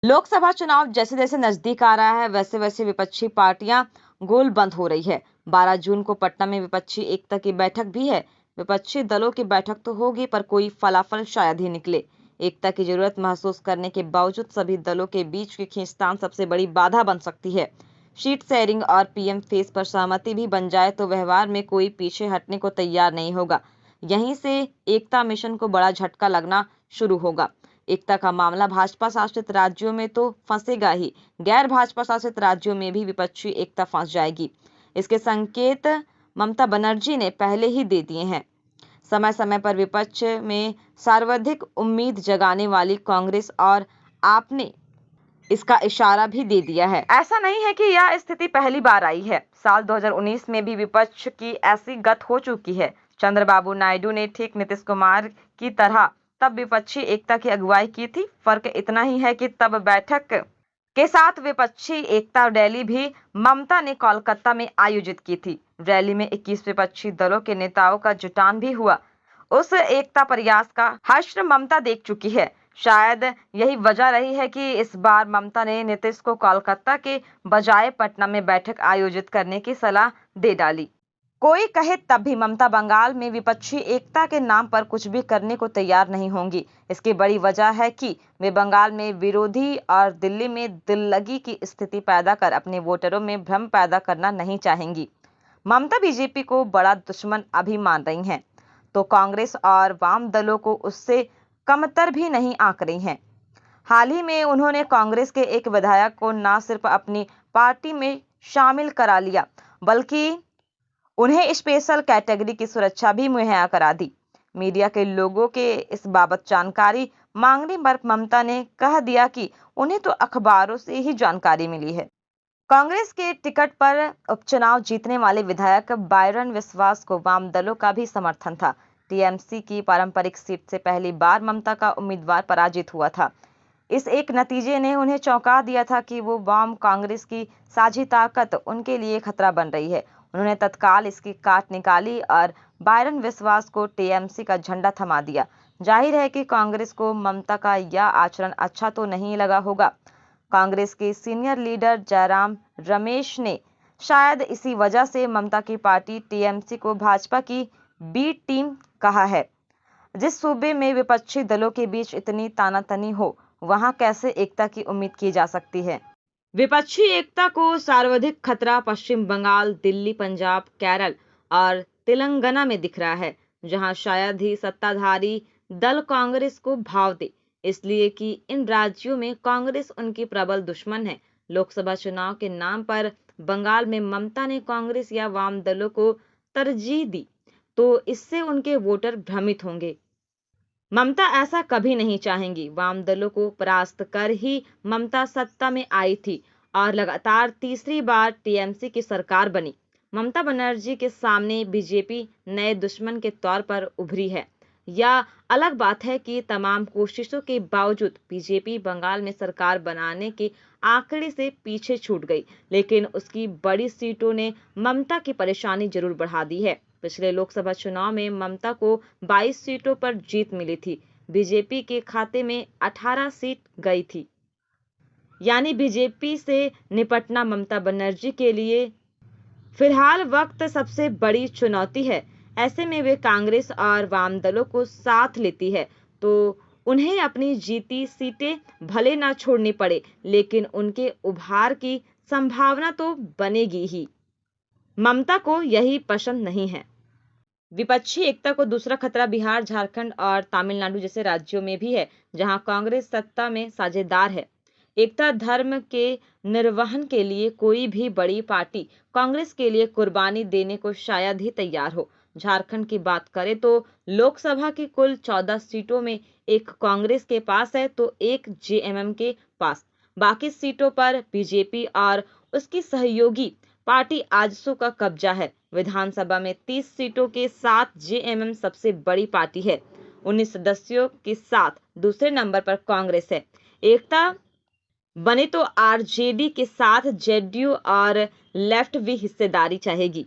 लोकसभा चुनाव जैसे जैसे नजदीक आ रहा है, वैसे वैसे विपक्षी पार्टियां गोल बंद हो रही है। 12 जून को पटना में विपक्षी एकता की बैठक भी है। विपक्षी दलों की बैठक तो होगी, पर कोई फलाफल शायद ही निकले। एकता की जरूरत महसूस करने के बावजूद सभी दलों के बीच की खींचतान सबसे बड़ी बाधा बन सकती है। शीट शेयरिंग और पीएम फेस पर सहमति भी बन जाए तो व्यवहार में कोई पीछे हटने को तैयार नहीं होगा। यहीं से एकता मिशन को बड़ा झटका लगना शुरू होगा। एकता का मामला भाजपा शासित राज्यों में तो फंसेगा ही, गैर भाजपा शासित राज्यों में भी विपक्षी एकता फंस जाएगी। इसके संकेत ममता बनर्जी ने पहले ही दे दिए हैं। समय समय पर विपक्ष में सर्वाधिक उम्मीद जगाने वाली कांग्रेस और आपने इसका इशारा भी दे दिया है। ऐसा नहीं है कि यह स्थिति पहली बार आई है। साल 2019 में भी विपक्ष की ऐसी गत हो चुकी है। चंद्रबाबू नायडू ने ठीक नीतीश कुमार की तरह तब विपक्षी एकता की अगुवाई की थी। फर्क इतना ही है कि तब बैठक के साथ विपक्षी एकता रैली भी ममता ने कोलकाता में आयोजित की थी। रैली में 21 विपक्षी दलों के नेताओं का जुटान भी हुआ। उस एकता प्रयास का हश्र ममता देख चुकी है। शायद यही वजह रही है कि इस बार ममता ने नीतीश को कोलकाता के बजाय पटना में बैठक आयोजित करने की सलाह दे डाली। कोई कहे तब भी ममता बंगाल में विपक्षी एकता के नाम पर कुछ भी करने को तैयार नहीं होंगी। इसकी बड़ी वजह है कि वे बंगाल में विरोधी और दिल्ली में दिल्लगी की स्थिति पैदा कर अपने वोटरों में भ्रम पैदा करना नहीं चाहेंगी। ममता बीजेपी को बड़ा दुश्मन अभी मान रही हैं, तो कांग्रेस और वाम दलों को उससे कमतर भी नहीं आंक रही हैं। हाल ही में उन्होंने कांग्रेस के एक विधायक को न सिर्फ अपनी पार्टी में शामिल करा लिया, बल्कि उन्हें स्पेशल कैटेगरी की सुरक्षा भी मुहैया करा दी। मीडिया के लोगों के इस बाबत जानकारी मांगने पर ममता ने कह दिया कि उन्हें तो अखबारों से ही जानकारी मिली है। कांग्रेस के टिकट पर उपचुनाव जीतने वाले विधायक बायरन विश्वास को वाम दलों का भी समर्थन था। टीएमसी की पारंपरिक सीट से पहली बार ममता का उम्मीदवार पराजित हुआ था। इस एक नतीजे ने उन्हें चौंका दिया था कि वो वाम कांग्रेस की साझी ताकत उनके लिए खतरा बन रही है। उन्होंने तत्काल इसकी काट निकाली और बायरन विश्वास को टीएमसी का झंडा थमा दिया। जाहिर है कि कांग्रेस को ममता का यह आचरण अच्छा तो नहीं लगा होगा। कांग्रेस के सीनियर लीडर जयराम रमेश ने शायद इसी वजह से ममता की पार्टी टीएमसी को भाजपा की बी टीम कहा है। जिस सूबे में विपक्षी दलों के बीच इतनी तानातनी हो, वहां कैसे एकता की उम्मीद की जा सकती है। विपक्षी एकता को सर्वाधिक खतरा पश्चिम बंगाल, दिल्ली, पंजाब, केरल और तेलंगाना में दिख रहा है, जहां शायद ही सत्ताधारी दल कांग्रेस को भाव दे, इसलिए कि इन राज्यों में कांग्रेस उनकी प्रबल दुश्मन है। लोकसभा चुनाव के नाम पर बंगाल में ममता ने कांग्रेस या वाम दलों को तरजीह दी, तो इससे उनके वोटर भ्रमित होंगे। ममता ऐसा कभी नहीं चाहेंगी। वाम दलों को परास्त कर ही ममता सत्ता में आई थी और लगातार तीसरी बार टीएमसी की सरकार बनी। ममता बनर्जी के सामने बीजेपी नए दुश्मन के तौर पर उभरी है। यह अलग बात है कि तमाम कोशिशों के बावजूद बीजेपी बंगाल में सरकार बनाने के आंकड़े से पीछे छूट गई, लेकिन उसकी बड़ी सीटों ने ममता की परेशानी जरूर बढ़ा दी है। पिछले लोकसभा चुनाव में ममता को 22 सीटों पर जीत मिली थी। बीजेपी के खाते में 18 सीट गई थी। यानी बीजेपी से निपटना ममता बनर्जी के लिए फिलहाल वक्त सबसे बड़ी चुनौती है। ऐसे में वे कांग्रेस और वाम दलों को साथ लेती है तो उन्हें अपनी जीती सीटें भले ना छोड़नी पड़े, लेकिन उनके उभार की संभावना तो बनेगी ही। ममता को यही पसंद नहीं है। विपक्षी एकता को दूसरा खतरा बिहार, झारखंड और तमिलनाडु जैसे राज्यों में भी है, जहां कांग्रेस सत्ता में साझेदार है। एकता धर्म के निर्वहन के लिए कोई भी बड़ी पार्टी कांग्रेस के लिए कुर्बानी देने को शायद ही तैयार हो। झारखंड की बात करें तो लोकसभा की कुल 14 सीटों में एक कांग्रेस के पास है तो एक जेएमएम के पास। बाकी सीटों पर बीजेपी और उसकी सहयोगी पार्टी आजसू का कब्जा है। विधानसभा में 30 सीटों के साथ जेएमएम सबसे बड़ी पार्टी है। 19 सदस्यों के साथ दूसरे नंबर पर कांग्रेस है। एकता बने तो आरजेडी के साथ जेडीयू और लेफ्ट भी हिस्सेदारी चाहेगी।